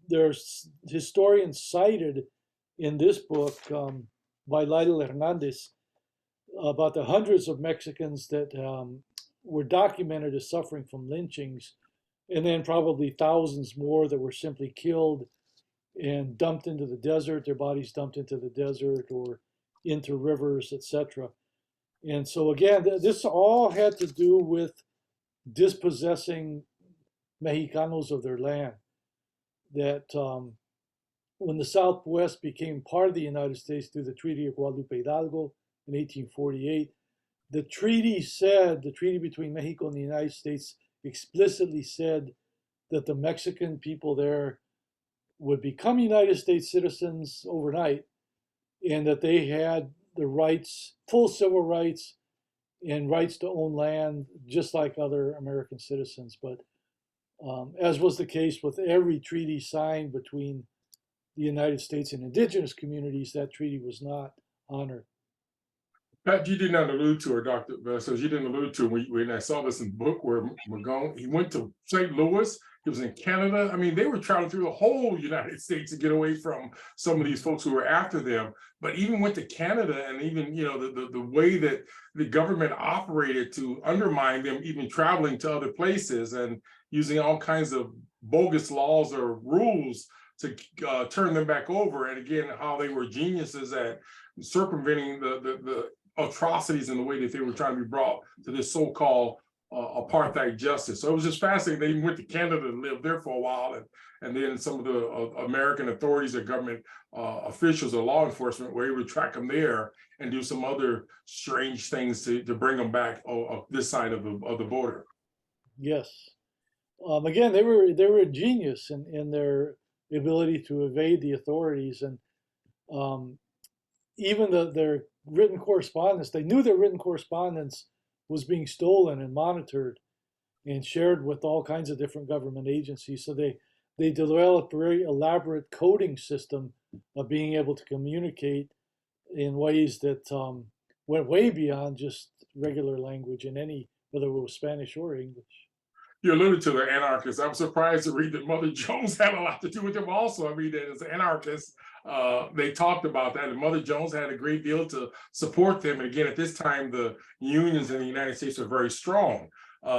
there's historians cited in this book by Lydell Hernandez about the hundreds of Mexicans that were documented as suffering from lynchings, and then probably thousands more that were simply killed and dumped into the desert, their bodies dumped into the desert or into rivers, etc. And so again, this all had to do with dispossessing Mexicanos of their land. That when the Southwest became part of the United States through the Treaty of Guadalupe Hidalgo in 1848, the treaty between Mexico and the United States explicitly said that the Mexican people there would become United States citizens overnight, and that they had the rights, full civil rights and rights to own land, just like other American citizens. But as was the case with every treaty signed between the United States and indigenous communities, that treaty was not honored. Pat, you did not allude to, or Dr. Velasquez, you didn't allude to when I saw this in the book where Magone, he went to St. Louis, he was in Canada. I mean, they were traveling through the whole United States to get away from some of these folks who were after them, but even went to Canada, and even, you know, the way that the government operated to undermine them, even traveling to other places and using all kinds of bogus laws or rules to turn them back over. And again, how they were geniuses at circumventing the atrocities in the way that they were trying to be brought to this so-called apartheid justice. So it was just fascinating. They even went to Canada and lived there for a while, and then some of the American authorities or government officials or law enforcement were able to track them there and do some other strange things to bring them back this side of the border. Yes. Again, they were a genius in their ability to evade the authorities, and even their written correspondence, they knew their written correspondence was being stolen and monitored and shared with all kinds of different government agencies. So they developed a very elaborate coding system of being able to communicate in ways that went way beyond just regular language in any, whether it was Spanish or English. You alluded to the anarchists. I'm surprised to read that Mother Jones had a lot to do with them also. I mean, that as anarchists, they talked about that, and Mother Jones had a great deal to support them. And again, at this time, the unions in the United States are very strong.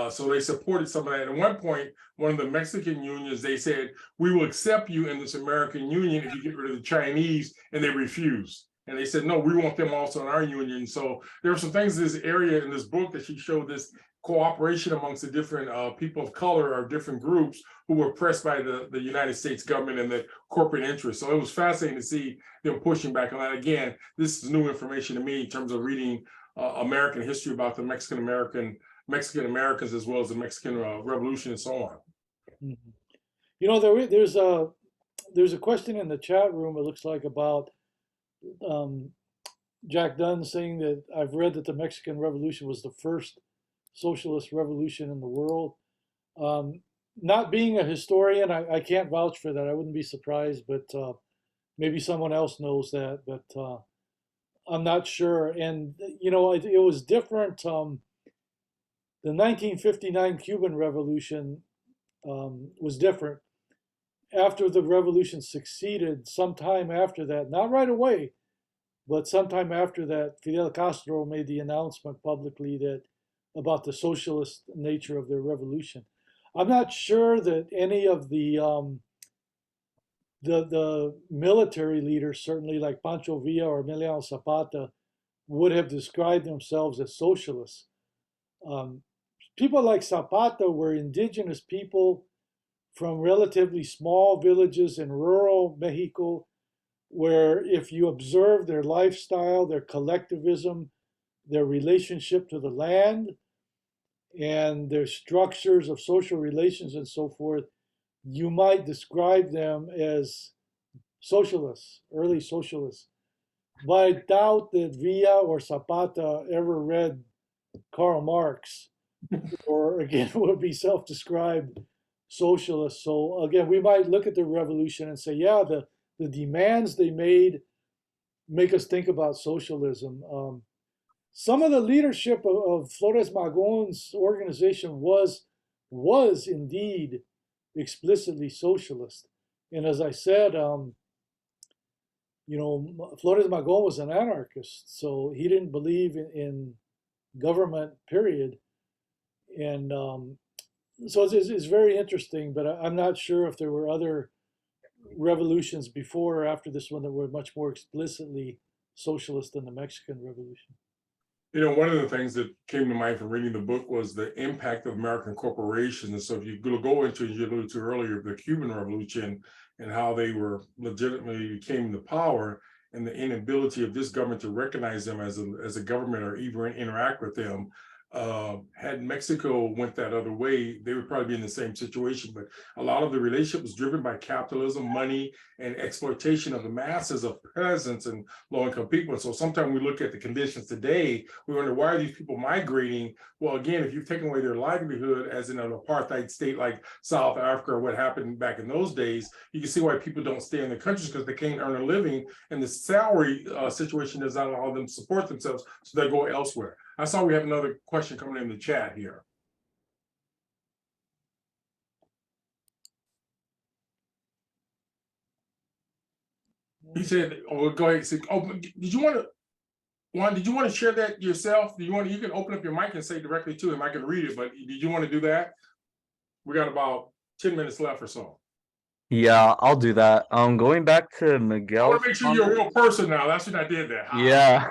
So they supported some of that. At one point, one of the Mexican unions, they said, we will accept you in this American union if you get rid of the Chinese, and they refused. And they said, no, we want them also in our union. So there were some things in this area in this book that she showed this cooperation amongst the different people of color or different groups who were oppressed by the United States government and the corporate interests. So it was fascinating to see them pushing back on that. Again, this is new information to me in terms of reading American history about the Mexican Americans, as well as the Mexican Revolution and so on. Mm-hmm. You know, there's a question in the chat room, it looks like, about Jack Dunn saying that I've read that the Mexican Revolution was the first socialist revolution in the world. Not being a historian, I can't vouch for that. I wouldn't be surprised, but maybe someone else knows that, but I'm not sure. And, you know, it was different. The 1959 Cuban Revolution was different. After the revolution succeeded, sometime after that, not right away, but sometime after that, Fidel Castro made the announcement publicly that about the socialist nature of their revolution. I'm not sure that any of the military leaders, certainly like Pancho Villa or Emiliano Zapata, would have described themselves as socialists. People like Zapata were indigenous people from relatively small villages in rural Mexico, where if you observe their lifestyle, their collectivism, their relationship to the land, and their structures of social relations and so forth, you might describe them as socialists, early socialists. But I doubt that Villa or Zapata ever read Karl Marx, or again, would be self-described socialists. So again, we might look at the revolution and say, yeah, the demands they made make us think about socialism. Some of the leadership of Flores Magon's organization was indeed explicitly socialist. And as I said, you know, Flores Magon was an anarchist, so he didn't believe in government, period. And so it's very interesting, but I'm not sure if there were other revolutions before or after this one that were much more explicitly socialist than the Mexican Revolution. You know, one of the things that came to mind from reading the book was the impact of American corporations. And so if you go into, as you alluded to earlier, the Cuban Revolution, and how they were legitimately came to power, and the inability of this government to recognize them as a government or even interact with them. Had Mexico went that other way, they would probably be in the same situation. But a lot of the relationship was driven by capitalism, money, and exploitation of the masses of peasants and low-income people. So sometimes we look at the conditions today, we wonder, why are these people migrating? Well, again, if you've taken away their livelihood, as in an apartheid state like South Africa or what happened back in those days, you can see why people don't stay in the countries, because they can't earn a living, and the salary situation does not allow them to support themselves, so they go elsewhere. I saw we have another question coming in the chat here. He said, "Oh, go ahead." Say, "Oh, did you want to? Juan, did you want to share that yourself? Do you want? You can open up your mic and say directly to him. I can read it, but did you want to do that? We got about 10 minutes left or so. Yeah, I'll do that. Going back to I Miguel's want to make sure you're a real person now. That's when I did that. Yeah.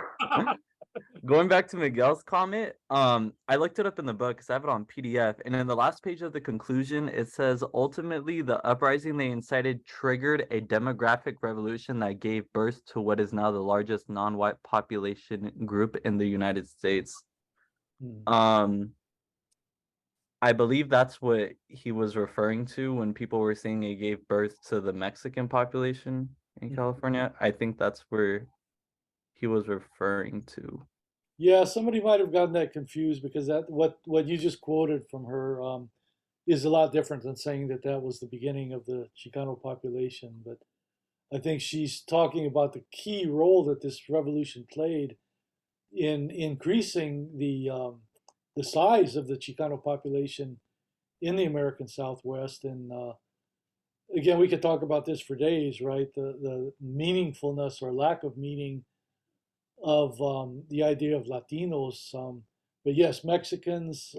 Going back to Miguel's comment, I looked it up in the book because I have it on PDF, and in the last page of the conclusion, it says ultimately the uprising they incited triggered a demographic revolution that gave birth to what is now the largest non-white population group in the United States. I believe that's what he was referring to when people were saying it gave birth to the Mexican population in California. I think that's where he was referring to. Yeah, somebody might have gotten that confused, because that what you just quoted from her is a lot different than saying that that was the beginning of the Chicano population. But I think she's talking about the key role that this revolution played in increasing the size of the Chicano population in the American Southwest. And again, we could talk about this for days, right? The meaningfulness or lack of meaning of the idea of Latinos. But yes, Mexicans,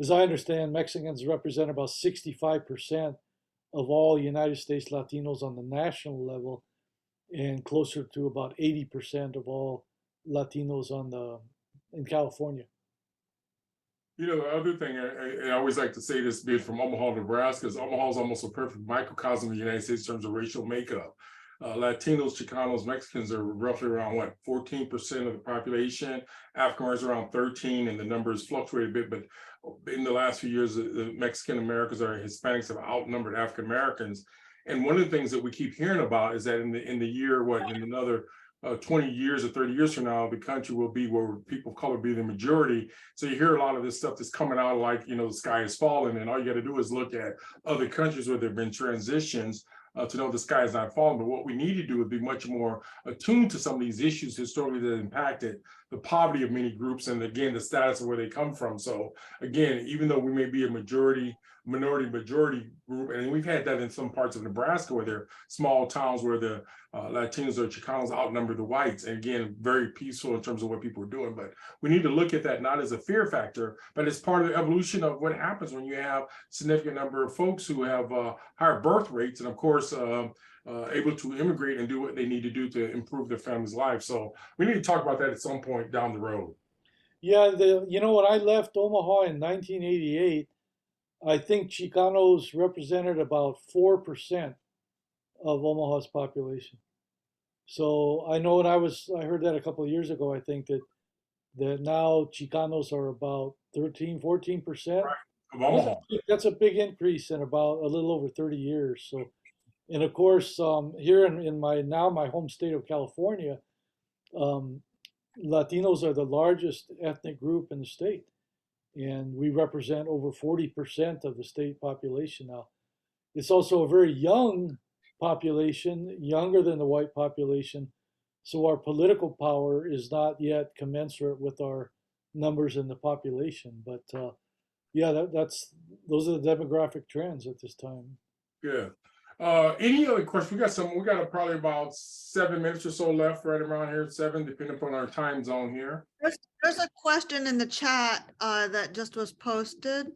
as I understand, Mexicans represent about 65% of all United States Latinos on the national level, and closer to about 80% of all Latinos in California. You know, the other thing, I always like to say this, being from Omaha, Nebraska, is Omaha is almost a perfect microcosm of the United States in terms of racial makeup. Latinos, Chicanos, Mexicans are roughly around 14% of the population. African Americans around 13%, and the numbers fluctuate a bit. But in the last few years, the Mexican Americans or Hispanics have outnumbered African Americans. And one of the things that we keep hearing about is that in the year, in another 20 years or 30 years from now, the country will be where people of color be the majority. So you hear a lot of this stuff that's coming out like, the sky is falling, and all you got to do is look at other countries where there have been transitions to know the sky is not falling. But what we need to do is be much more attuned to some of these issues historically that impacted the poverty of many groups, and again, the status of where they come from. So again, even though we may be a minority group, and we've had that in some parts of Nebraska where there are small towns where the Latinos or Chicanos outnumber the whites, and again, very peaceful in terms of what people are doing. But we need to look at that not as a fear factor, but as part of the evolution of what happens when you have a significant number of folks who have higher birth rates, and of course able to immigrate and do what they need to do to improve their family's life. So we need to talk about that at some point down the road. Yeah, when I left Omaha in 1988, I think Chicanos represented about 4% of Omaha's population. So I know I heard that a couple of years ago, I think that now Chicanos are about 13, 14%. Right. Of Omaha. That's a big increase in about a little over 30 years. So, and of course, here in my home state of California, Latinos are the largest ethnic group in the state, and we represent over 40% of the state population now. It's also a very young population, younger than the white population, so our political power is not yet commensurate with our numbers in the population. But yeah, those are the demographic trends at this time. Yeah. Any other questions? We got probably about 7 minutes or so left, right around here, 7, depending upon our time zone here. There's a question in the chat that just was posted.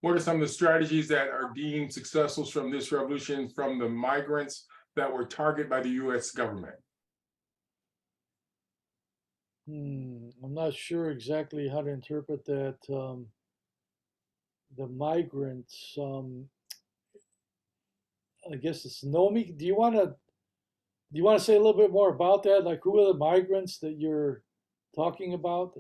What are some of the strategies that are deemed successful from this revolution from the migrants that were targeted by the U.S. government? I'm not sure exactly how to interpret that. The migrants, I guess it's Nomi. Do you want to say a little bit more about that? Like, who are the migrants that you're talking about?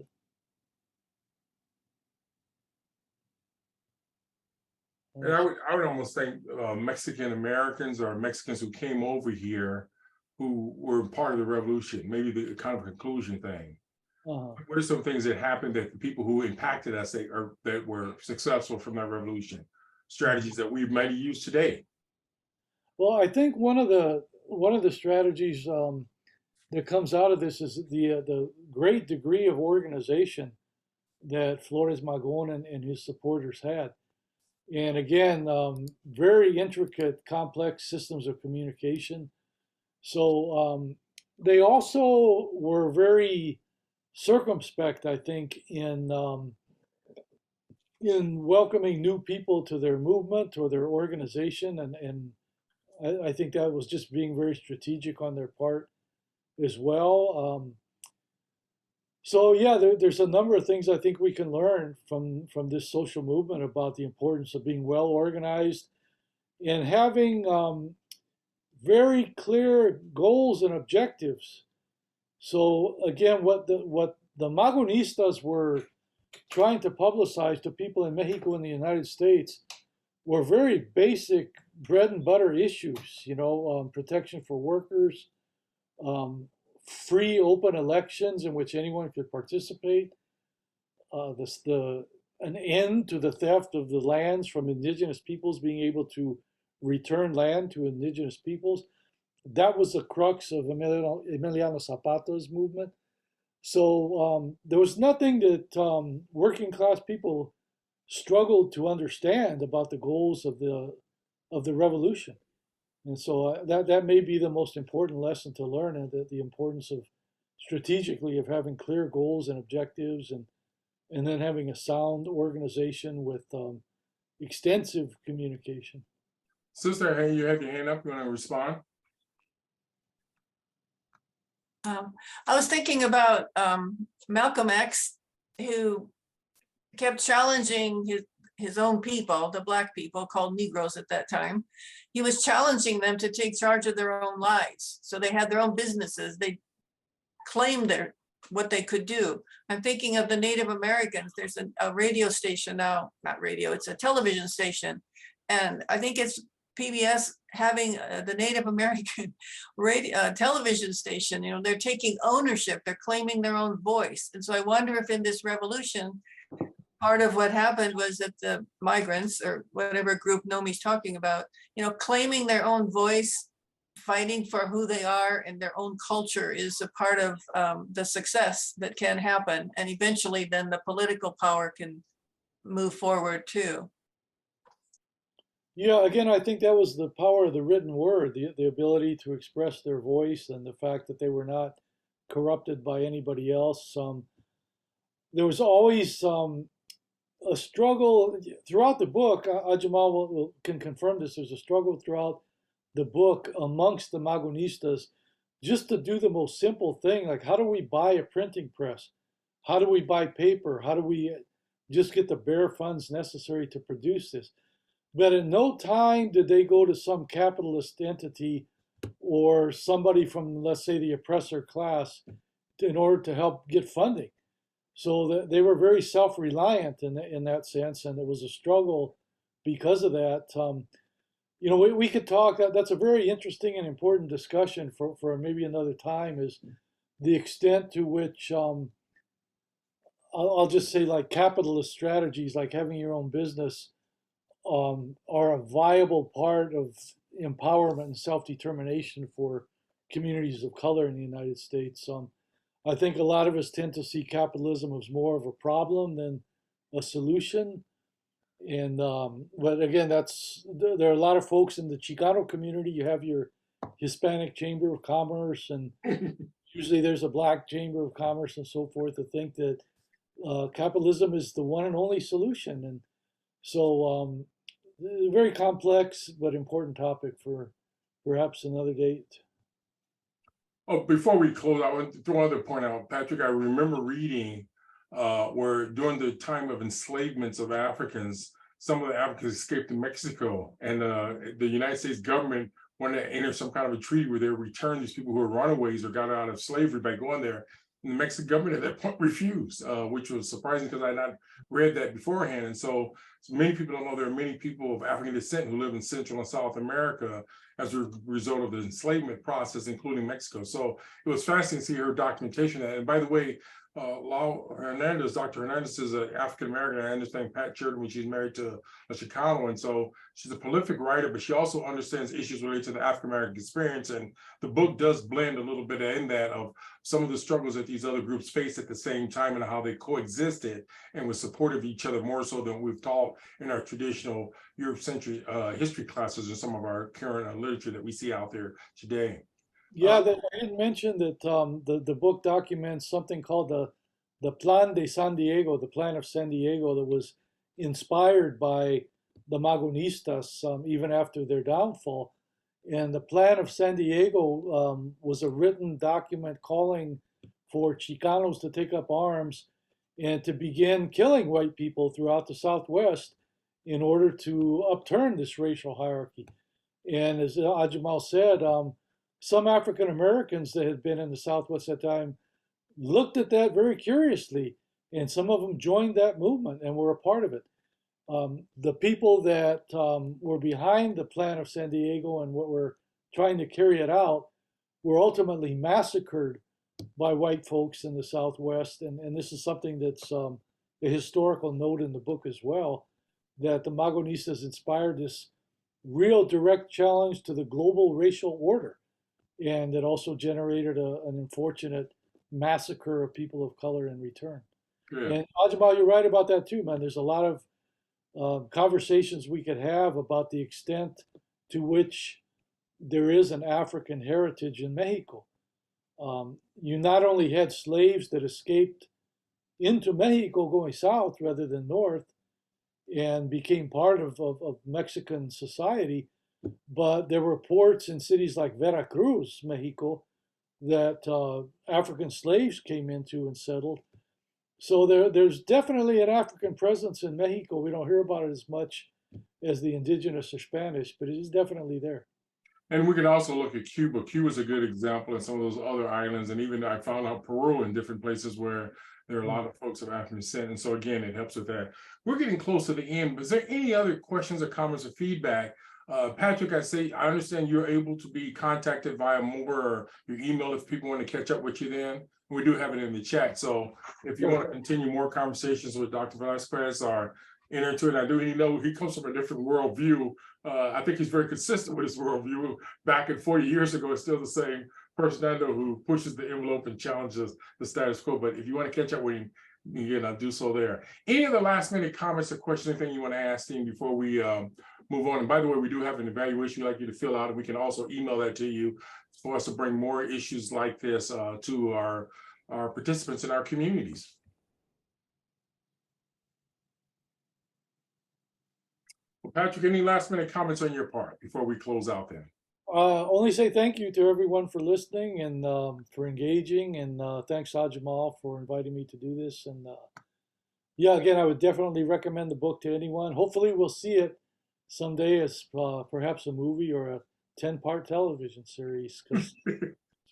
And I would almost think Mexican Americans or Mexicans who came over here who were part of the revolution, maybe the kind of conclusion thing. Uh-huh. What are some things that happened that the people who impacted us that were successful from that revolution? Strategies that we might use today. Well, I think one of the strategies that comes out of this is the great degree of organization that Flores Magón and his supporters had. And again, very intricate, complex systems of communication. So they also were very circumspect, I think, in welcoming new people to their movement or their organization, and I think that was just being very strategic on their part as well. So yeah, there's a number of things I think we can learn from this social movement about the importance of being well organized and having very clear goals and objectives. So again, what the Magonistas were trying to publicize to people in Mexico and the United States were very basic bread and butter issues, protection for workers, free open elections in which anyone could participate, an end to the theft of the lands from indigenous peoples, being able to return land to indigenous peoples. That was the crux of Emiliano Zapata's movement. So there was nothing that working class people struggled to understand about the goals of the revolution. And so that may be the most important lesson to learn, and that the importance of strategically of having clear goals and objectives, and then having a sound organization with extensive communication. Sister, hey, you have your hand up. You want to respond? I was thinking about Malcolm X, who kept challenging his own people, the Black people called Negroes at that time. He was challenging them to take charge of their own lives. So they had their own businesses. They claimed what they could do. I'm thinking of the Native Americans. There's a radio station now, not radio, it's a television station. And I think it's PBS having the Native American radio television station. They're taking ownership, they're claiming their own voice. And so I wonder if in this revolution, part of what happened was that the migrants, or whatever group Nomi's talking about, claiming their own voice, fighting for who they are and their own culture is a part of the success that can happen. And eventually then the political power can move forward too. Yeah, again, I think that was the power of the written word, the ability to express their voice, and the fact that they were not corrupted by anybody else. There was always a struggle throughout the book. Ajamal can confirm this. There's a struggle throughout the book amongst the Magonistas just to do the most simple thing, like how do we buy a printing press? How do we buy paper? How do we just get the bare funds necessary to produce this? But in no time did they go to some capitalist entity or somebody from, let's say, the oppressor class in order to help get funding. So they were very self-reliant in that sense, and it was a struggle because of that. We could talk, that's a very interesting and important discussion for maybe another time, is the extent to which, I'll just say, like, capitalist strategies, like having your own business, are a viable part of empowerment and self-determination for communities of color in the United States. I think a lot of us tend to see capitalism as more of a problem than a solution. And but again, there are a lot of folks in the Chicano community. You have your Hispanic Chamber of Commerce, and usually there's a Black Chamber of Commerce and so forth, to think that capitalism is the one and only solution. And so very complex but important topic for perhaps another date. Oh, before we close, I want to throw another point out, Patrick. I remember reading where during the time of enslavements of Africans, some of the Africans escaped to Mexico, and the United States government wanted to enter some kind of a treaty where they would return these people who were runaways or got out of slavery by going there. And the Mexican government at that point refused, which was surprising because I had not read that beforehand. And so many people don't know there are many people of African descent who live in Central and South America as a result of the enslavement process, including Mexico. So it was fascinating to see her documentation of that. And by the way, Dr. Hernandez is an African-American. I understand Pat Sheridan, she's married to a Chicano. And so she's a prolific writer, but she also understands issues related to the African-American experience. And the book does blend a little bit in that of some of the struggles that these other groups faced at the same time and how they coexisted and were supportive of each other more so than we've taught in our traditional Eurocentric history classes and some of our current literature that we see out there today. Yeah, I didn't mention that the book documents something called the Plan de San Diego, the Plan of San Diego, that was inspired by the Magonistas even after their downfall. And the Plan of San Diego was a written document calling for Chicanos to take up arms and to begin killing white people throughout the Southwest in order to upturn this racial hierarchy. And as Ajamal said, some African Americans that had been in the Southwest at that time looked at that very curiously, and some of them joined that movement and were a part of it. The people that were behind the Plan of San Diego and what were trying to carry it out were ultimately massacred by white folks in the Southwest. And this is something that's a historical note in the book as well, that the Magonistas inspired this real direct challenge to the global racial order. And it also generated an unfortunate massacre of people of color in return. Yeah. And Ajamal, you're right about that too, man. There's a lot of conversations we could have about the extent to which there is an African heritage in Mexico. You not only had slaves that escaped into Mexico going south rather than north and became part of Mexican society, but there were ports in cities like Veracruz, Mexico, that African slaves came into and settled. So there's definitely an African presence in Mexico. We don't hear about it as much as the indigenous or Spanish, but it is definitely there. And we can also look at Cuba. Cuba's a good example, and some of those other islands, and even I found out Peru and different places where there are a lot of folks of African descent. And so again, it helps with that. We're getting close to the end. Is there any other questions or comments or feedback? Patrick, I understand you're able to be contacted via more or your email if people want to catch up with you then. We do have it in the chat. So if you want to continue more conversations with Dr. Velasquez or enter into it, I do know he comes from a different worldview. I think he's very consistent with his worldview. Back in 40 years ago, it's still the same person I know who pushes the envelope and challenges the status quo. But if you want to catch up with him, you can do so there. Any other last minute comments or questions, anything you want to ask him before we move on? And by the way, we do have an evaluation we'd like you to fill out, and we can also email that to you for us to bring more issues like this to our participants in our communities. Well, Patrick, any last minute comments on your part before we close out then? Only say thank you to everyone for listening and for engaging, and thanks Ajamal for inviting me to do this. And yeah, again, I would definitely recommend the book to anyone. Hopefully we'll see it someday as perhaps a movie or a 10-part television series, because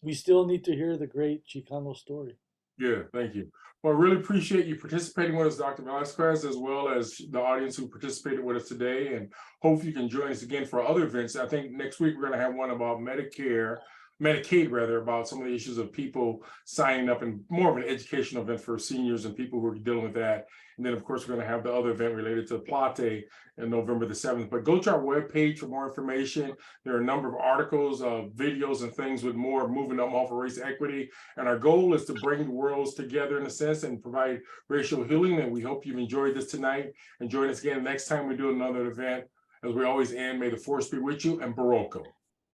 we still need to hear the great Chicano story. Yeah, thank you. Well, I really appreciate you participating with us, Dr. Velasquez, as well as the audience who participated with us today. And hope you can join us again for other events. I think next week we're going to have one about Medicaid, about some of the issues of people signing up, and more of an educational event for seniors and people who are dealing with that. And then, of course, we're going to have the other event related to Plate on November the 7th. But go to our webpage for more information. There are a number of articles, videos, and things with more moving Omaha for race equity. And our goal is to bring the worlds together in a sense and provide racial healing. And we hope you've enjoyed this tonight. And join us again next time we do another event. As we always end, may the force be with you, and Baroko.